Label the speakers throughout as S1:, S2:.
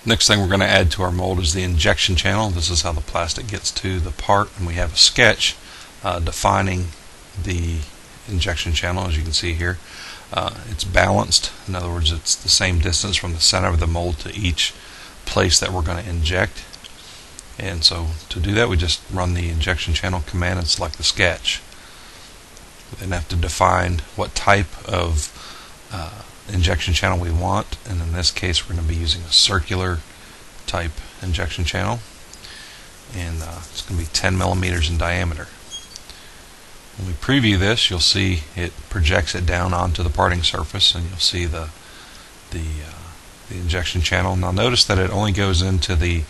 S1: Next thing we're going to add to our mold is the injection channel. This is how the plastic gets to the part, and we have a sketch defining the injection channel. As you can see here, it's balanced. In other words, it's the same distance from the center of the mold to each place that we're going to inject. And so to do that, we just run the injection channel command and select the sketch. We then have to define what type of injection channel we want, and in this case we're going to be using a circular type injection channel, and it's going to be 10 millimeters in diameter. When we preview this, you'll see it projects it down onto the parting surface, and you'll see the injection channel. Now notice that it only goes into the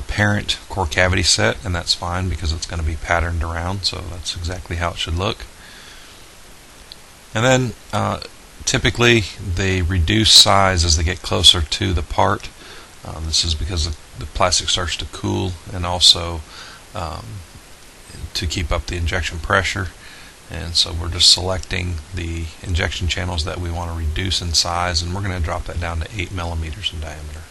S1: parent core cavity set, and that's fine because it's going to be patterned around, so that's exactly how it should look. And then typically they reduce size as they get closer to the part. This is because the plastic starts to cool, and also to keep up the injection pressure. And so we're just selecting the injection channels that we want to reduce in size, and we're going to drop that down to 8 millimeters in diameter.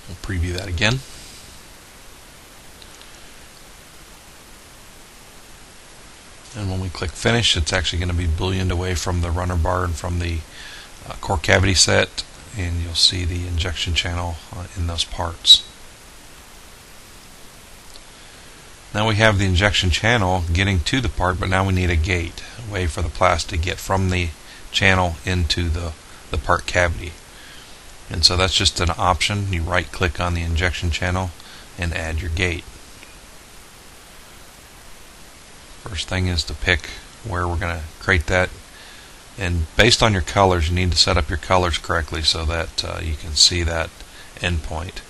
S1: We'll preview that again. And when we click finish, it's actually going to be booleaned away from the runner bar and from the core cavity set, and you'll see the injection channel in those parts. Now we have the injection channel getting to the part, but now we need a gate, a way for the plastic to get from the channel into the part cavity. And so that's just an option. You right click on the injection channel and add your gate. First thing is to pick where we're going to create that, and based on your colors, you need to set up your colors correctly so that you can see that endpoint.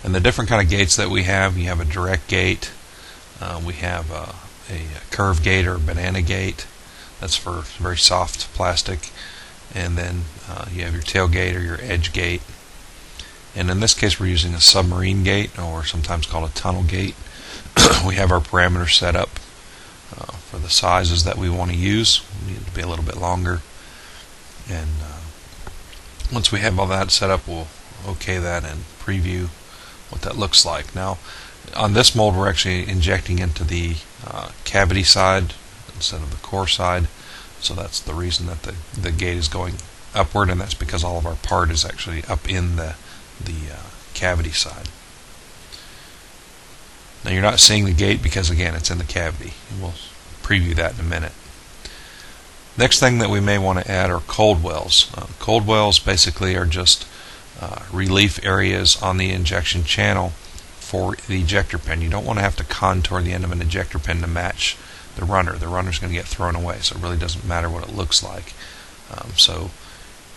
S1: And the different kind of gates that we have, you have a direct gate, we have a curve gate or a banana gate. That's for very soft plastic. And then you have your tailgate or your edge gate. And in this case we're using a submarine gate, or sometimes called a tunnel gate. We have our parameters set up for the sizes that we want to use. We need it to be a little bit longer, and once we have all that set up, we'll OK that and preview what that looks like. Now on this mold we're actually injecting into the cavity side instead of the core side, so that's the reason that the gate is going upward, and that's because all of our part is actually up in the cavity side. Now you're not seeing the gate because again it's in the cavity, and we'll preview that in a minute. Next thing that we may want to add are cold wells. Cold wells basically are just relief areas on the injection channel for the ejector pin. You don't want to have to contour the end of an ejector pin to match the runner. The runner's going to get thrown away, so it really doesn't matter what it looks like. So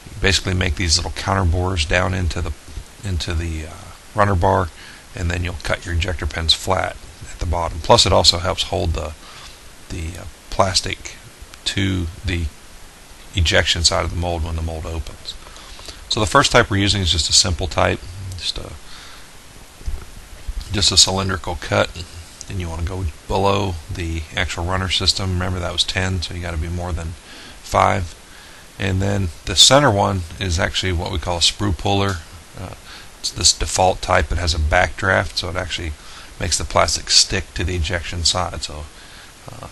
S1: you basically make these little counter bores down into the runner bar, and then you'll cut your ejector pins flat at the bottom. Plus it also helps hold the plastic to the ejection side of the mold when the mold opens. So the first type we're using is just a simple type, just a cylindrical cut, and you want to go below the actual runner system. Remember that was 10, so you got to be more than 5. And then the center one is actually what we call a sprue puller. It's this default type. It has a backdraft, so it actually makes the plastic stick to the ejection side, so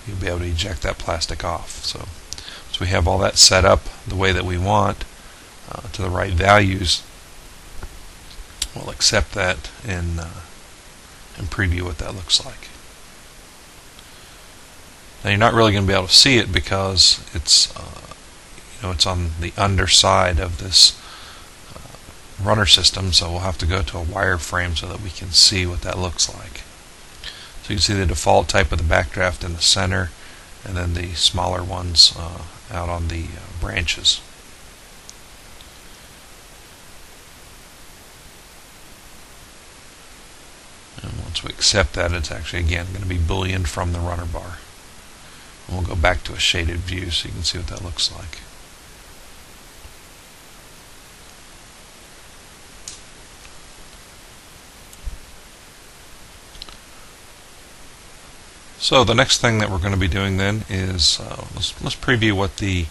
S1: you'll be able to eject that plastic off. So we have all that set up the way that we want, to the right values. We'll accept that and preview what that looks like. Now you're not really going to be able to see it because it's it's on the underside of this runner system, so we'll have to go to a wireframe so that we can see what that looks like. So you can see the default type of the backdraft in the center, and then the smaller ones out on the branches. And once we accept that, it's actually again going to be booleaned from the runner bar. And we'll go back to a shaded view so you can see what that looks like. So the next thing that we're going to be doing then is let's preview what the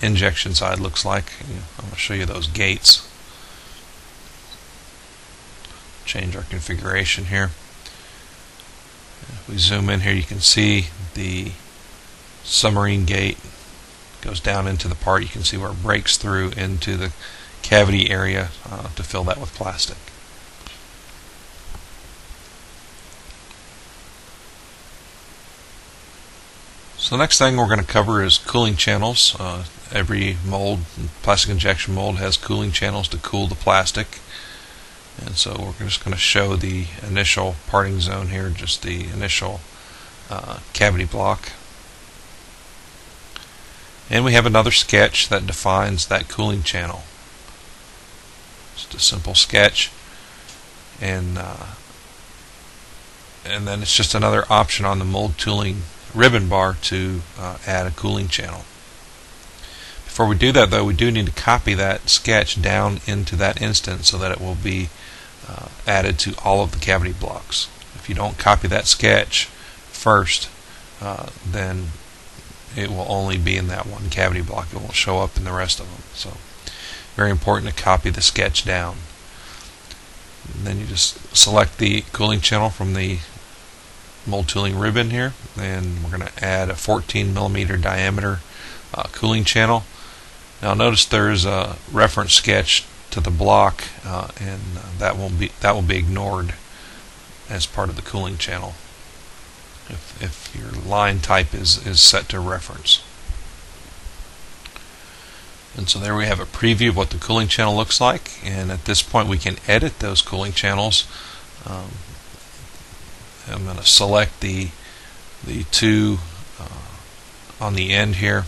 S1: injection side looks like. I'm going to show you those gates. Change our configuration here. If we zoom in here, you can see the submarine gate goes down into the part. You can see where it breaks through into the cavity area to fill that with plastic. So the next thing we're going to cover is cooling channels. Every mold, plastic injection mold, has cooling channels to cool the plastic. And so we're just going to show the initial parting zone here, just the initial cavity block. And we have another sketch that defines that cooling channel. Just a simple sketch. And then it's just another option on the SEMoldTooling ribbon bar to add a cooling channel. Before we do that, though, we do need to copy that sketch down into that instance so that it will be added to all of the cavity blocks. If you don't copy that sketch first, then it will only be in that one cavity block. It won't show up in the rest of them. So very important to copy the sketch down. And then you just select the cooling channel from the SEMoldTooling ribbon here, and we're going to add a 14mm diameter cooling channel. Now notice there's a reference sketch to the block, and that will be ignored as part of the cooling channel if your line type is set to reference. And so there we have a preview of what the cooling channel looks like, and at this point we can edit those cooling channels. I'm going to select the two on the end here,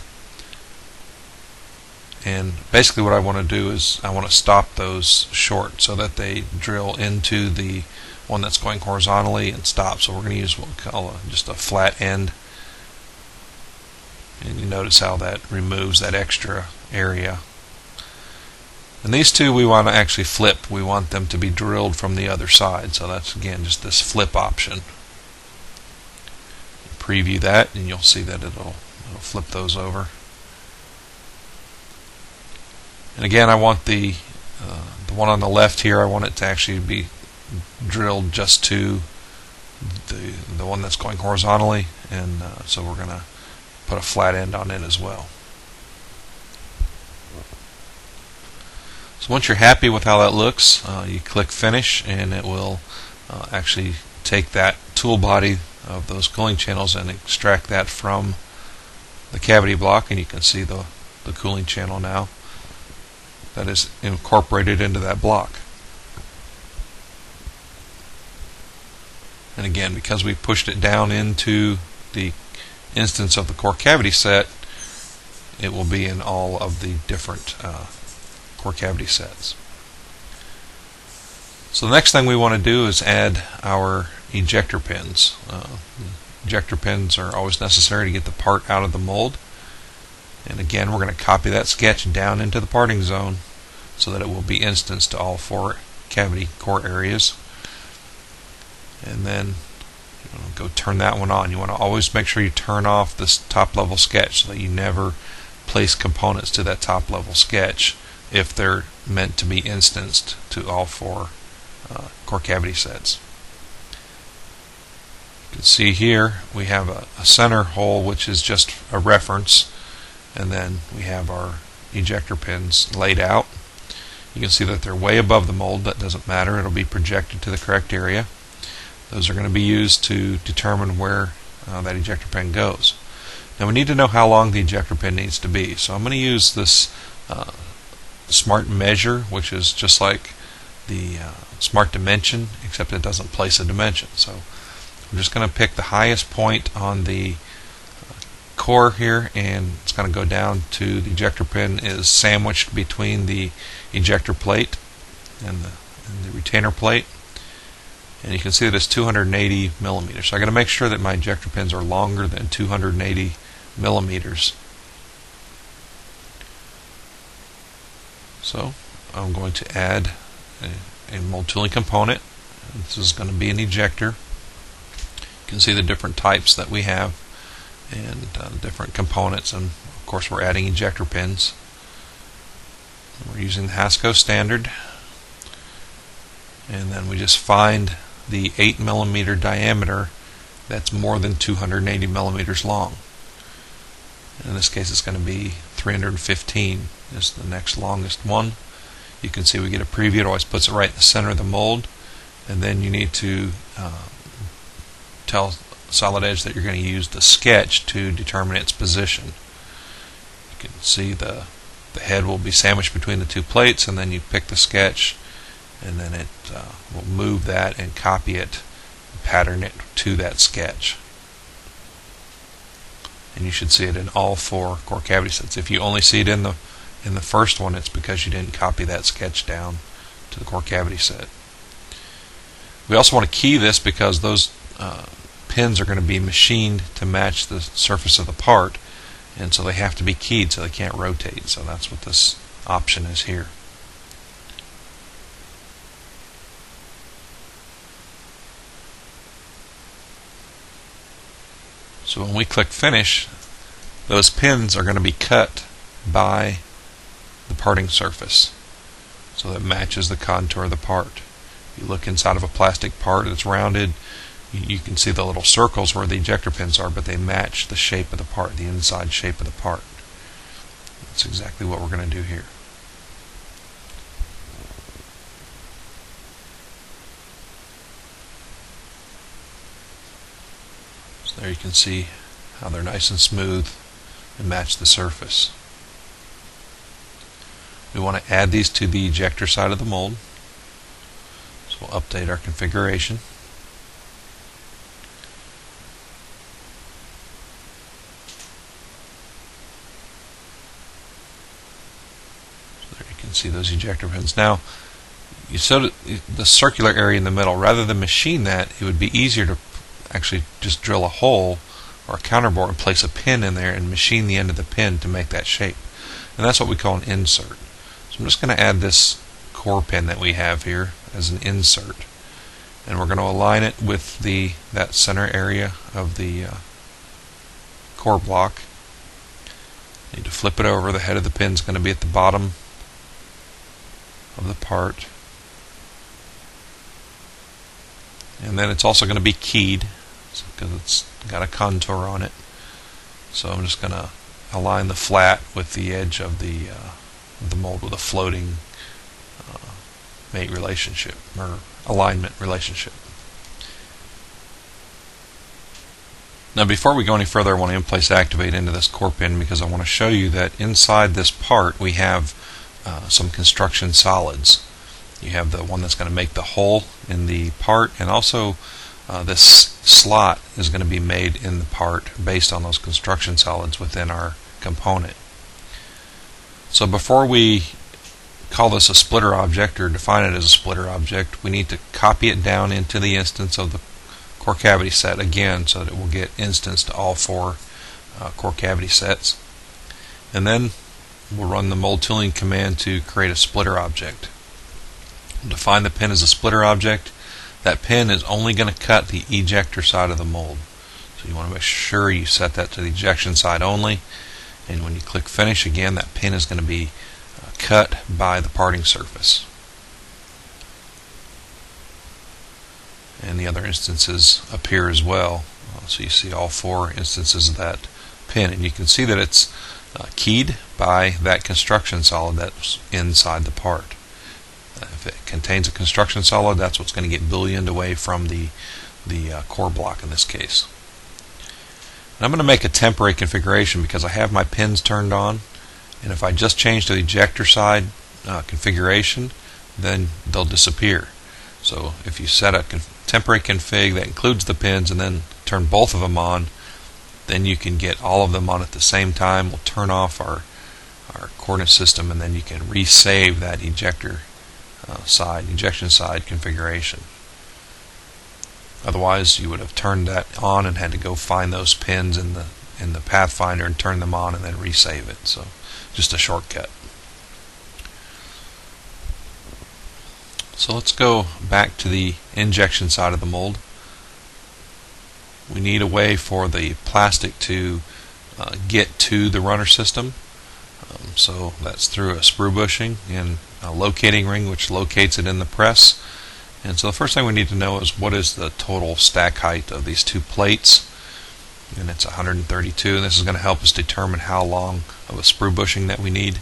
S1: and basically what I want to do is I want to stop those short so that they drill into the one that's going horizontally and stop. So we're going to use what we call just a flat end, and you notice how that removes that extra area. And these two we want to actually flip. We want them to be drilled from the other side, so that's again just this flip option. Preview that and you'll see that it'll flip those over. And again, I want the one on the left here, I want it to actually be drilled just to the one that's going horizontally, and so we're going to put a flat end on it as well. So once you're happy with how that looks, you click Finish, and it will actually take that tool body of those cooling channels and extract that from the cavity block, and you can see the cooling channel now that is incorporated into that block. And again, because we pushed it down into the instance of the core cavity set, it will be in all of the different core cavity sets. So the next thing we want to do is add our ejector pins. Ejector pins are always necessary to get the part out of the mold. And again, we're going to copy that sketch down into the parting zone so that it will be instanced to all four cavity core areas. And then go turn that one on. You want to always make sure you turn off this top level sketch so that you never place components to that top level sketch if they're meant to be instanced to all four core cavity sets. You can see here we have a center hole which is just a reference, and then we have our ejector pins laid out. You can see that they're way above the mold. That doesn't matter, it'll be projected to the correct area. Those are going to be used to determine where that ejector pin goes. Now we need to know how long the ejector pin needs to be, so I'm going to use this smart measure, which is just like the smart dimension, except it doesn't place a dimension. So I'm just going to pick the highest point on the core here, and it's going to go down to the ejector pin is sandwiched between the ejector plate and the retainer plate, and you can see that it's 280 millimeters. So I'm going to make sure that my ejector pins are longer than 280 millimeters. So I'm going to add a SEMoldTooling component. This is going to be an ejector. You can see the different types that we have. and different components, and of course we're adding ejector pins. We're using the Hasco standard, and then we just find the 8mm diameter that's more than 280 millimeters long. In this case it's going to be 315 is the next longest one. You can see we get a preview. It always puts it right in the center of the mold, and then you need to tell Solid Edge that you're going to use the sketch to determine its position. You can see the head will be sandwiched between the two plates, and then you pick the sketch, and then it will move that and copy it, pattern it to that sketch. And you should see it in all 4 core cavity sets. If you only see it in the first one, it's because you didn't copy that sketch down to the core cavity set. We also want to key this because those pins are going to be machined to match the surface of the part, and so they have to be keyed so they can't rotate. So that's what this option is here. So when we click finish, those pins are going to be cut by the parting surface, so that matches the contour of the part. If you look inside of a plastic part that's rounded, you can see the little circles where the ejector pins are, but they match the shape of the part, the inside shape of the part. That's exactly what we're going to do here. So there you can see how they're nice and smooth and match the surface. We want to add these to the ejector side of the mold. So we'll update our configuration. So there you can see those ejector pins. Now, you saw the circular area in the middle. Rather than machine that, it would be easier to actually just drill a hole or a counterbore and place a pin in there and machine the end of the pin to make that shape. And that's what we call an insert. So I'm just going to add this core pin that we have here as an insert, and we're going to align it with that center area of the core block. Need to flip it over. The head of the pin is going to be at the bottom of the part, and then it's also going to be keyed because it's got a contour on it. So I'm just going to align the flat with the edge of the mold with a floating mate relationship or alignment relationship. Now before we go any further, I want to in-place activate into this core pin because I want to show you that inside this part we have some construction solids. You have the one that's going to make the hole in the part, and also this slot is going to be made in the part based on those construction solids within our component. So before we call this a splitter object or define it as a splitter object, we need to copy it down into the instance of the core cavity set again so that it will get instanced to all 4 core cavity sets. And then we'll run the SEMoldTooling command to create a splitter object. We'll define the pin as a splitter object. That pin is only going to cut the ejector side of the mold. So you want to make sure you set that to the ejection side only. And when you click finish again, that pin is going to be cut by the parting surface. And the other instances appear as well. So you see all 4 instances of that pin, and you can see that it's keyed by that construction solid that's inside the part. If it contains a construction solid, that's what's going to get booleaned away from the core block in this case. And I'm going to make a temporary configuration because I have my pins turned on, and if I just change to the ejector side configuration, then they'll disappear. So if you set a temporary config that includes the pins and then turn both of them on, then you can get all of them on at the same time. We'll turn off our coordinate system, and then you can resave that ejection side configuration. Otherwise, you would have turned that on and had to go find those pins in the Pathfinder and turn them on and then resave it. So just a shortcut. So let's go back to the injection side of the mold. we need a way for the plastic to get to the runner system. So that's through a sprue bushing and a locating ring, which locates it in the press. And so the first thing we need to know is what is the total stack height of these two plates, and it's 132, and this is going to help us determine how long of a sprue bushing that we need.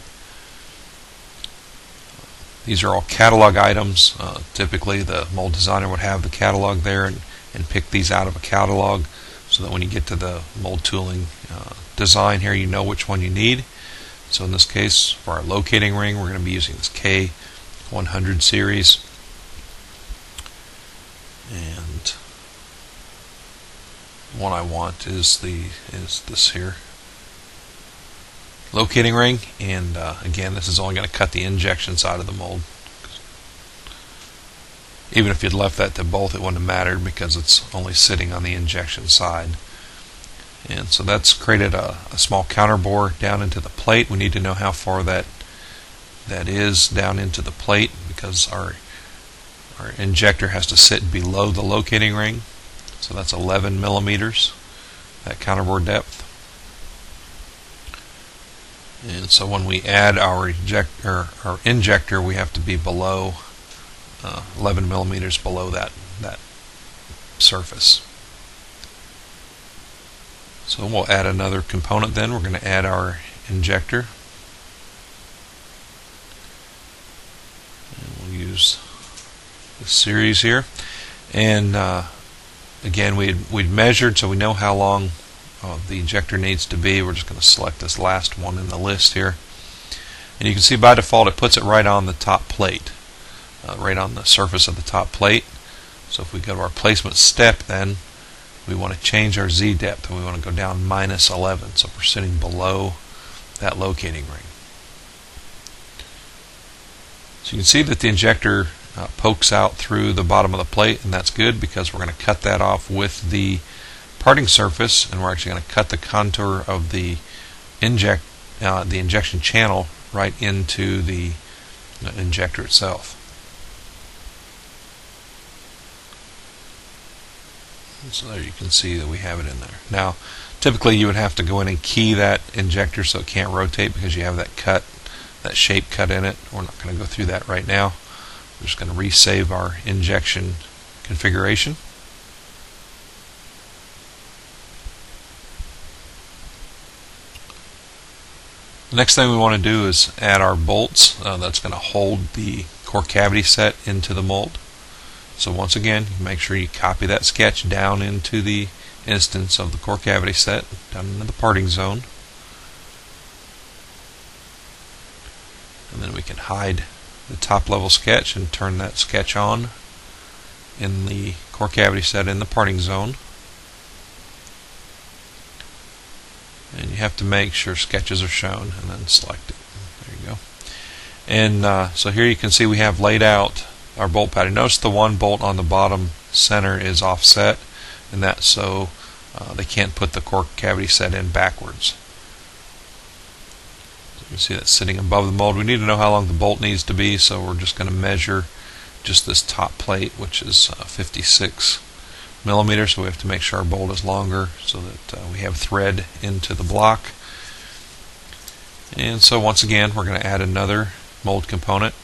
S1: These are all catalog items. Typically the mold designer would have the catalog there and pick these out of a catalog, so that when you get to the SEMoldTooling design here, you know which one you need. So in this case, for our locating ring, we're going to be using this K100 series. And one I want is this here locating ring, and again, this is only going to cut the injection side of the mold. Even if you'd left that to both, it wouldn't have mattered because it's only sitting on the injection side. And so that's created a small counter bore down into the plate. We need to know how far that is down into the plate, because our injector has to sit below the locating ring. So that's 11 millimeters, that counter bore depth. And so when we add our injector, we have to be below 11 millimeters below that surface. So we'll add another component then. We're going to add our injector. And we'll use this series here. And again, we'd measured, so we know how long the injector needs to be. We're just going to select this last one in the list here. And you can see by default it puts it right on the top plate, right on the surface of the top plate. So if we go to our placement step, then we want to change our Z depth, and we want to go down -11, so we're sitting below that locating ring. So you can see that the injector pokes out through the bottom of the plate, and that's good because we're going to cut that off with the parting surface, and we're actually going to cut the contour of the injection channel right into the injector itself. So there you can see that we have it in there. Now, typically you would have to go in and key that injector so it can't rotate because you have that shape cut in it. We're not going to go through that right now. We're just going to resave our injection configuration. The next thing we want to do is add our bolts. That's going to hold the core cavity set into the mold. So once again, make sure you copy that sketch down into the instance of the core cavity set, down into the parting zone. And then we can hide the top level sketch and turn that sketch on in the core cavity set in the parting zone. And you have to make sure sketches are shown and then select it. There you go. And so here you can see we have laid out our bolt pattern. Notice the one bolt on the bottom center is offset, and that's so they can't put the core cavity set in backwards. So you can see that's sitting above the mold. We need to know how long the bolt needs to be, so we're just going to measure just this top plate, which is 56 millimeters. So we have to make sure our bolt is longer so that we have thread into the block. And so once again, we're going to add another mold component.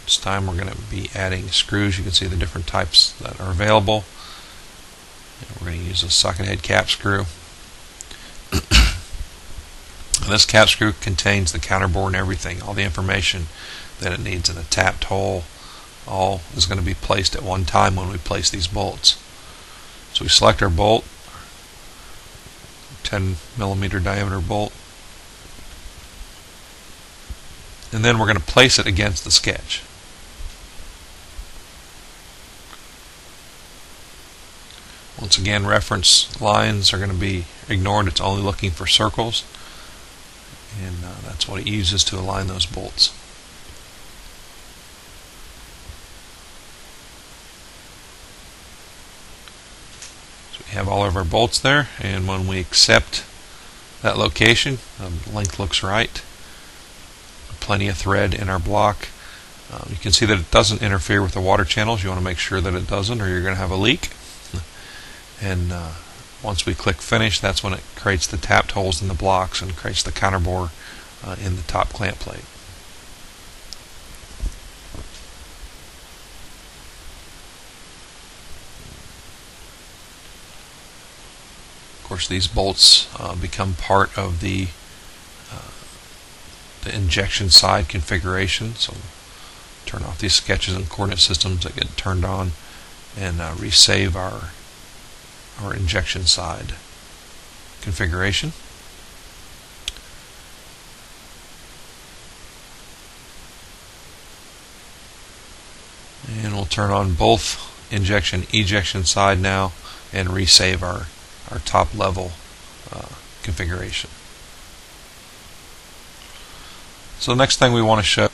S1: This time we're going to be adding screws. You can see the different types that are available. And we're going to use a socket head cap screw. This cap screw contains the counter bore and everything, all the information that it needs, and a tapped hole. All is going to be placed at one time when we place these bolts. So we select our bolt, 10 millimeter diameter bolt, and then we're going to place it against the sketch. Once again, reference lines are going to be ignored. It's only looking for circles, and that's what it uses to align those bolts. So we have all of our bolts there, and when we accept that location, the length looks right. Plenty of thread in our block. You can see that it doesn't interfere with the water channels. You want to make sure that it doesn't, or you're going to have a leak. And once we click finish, that's when it creates the tapped holes in the blocks and creates the counterbore in the top clamp plate. Of course, these bolts become part of the injection side configuration. So turn off these sketches and coordinate systems that get turned on, and resave our injection side configuration. And we'll turn on both ejection side now and resave our top level configuration. So the next thing we want to show,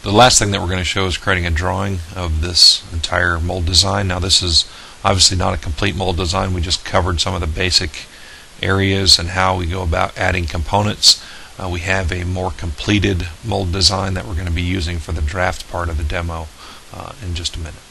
S1: the last thing that we're going to show, is creating a drawing of this entire mold design. Now this is obviously not a complete mold design. We just covered some of the basic areas and how we go about adding components. We have a more completed mold design that we're going to be using for the draft part of the demo in just a minute.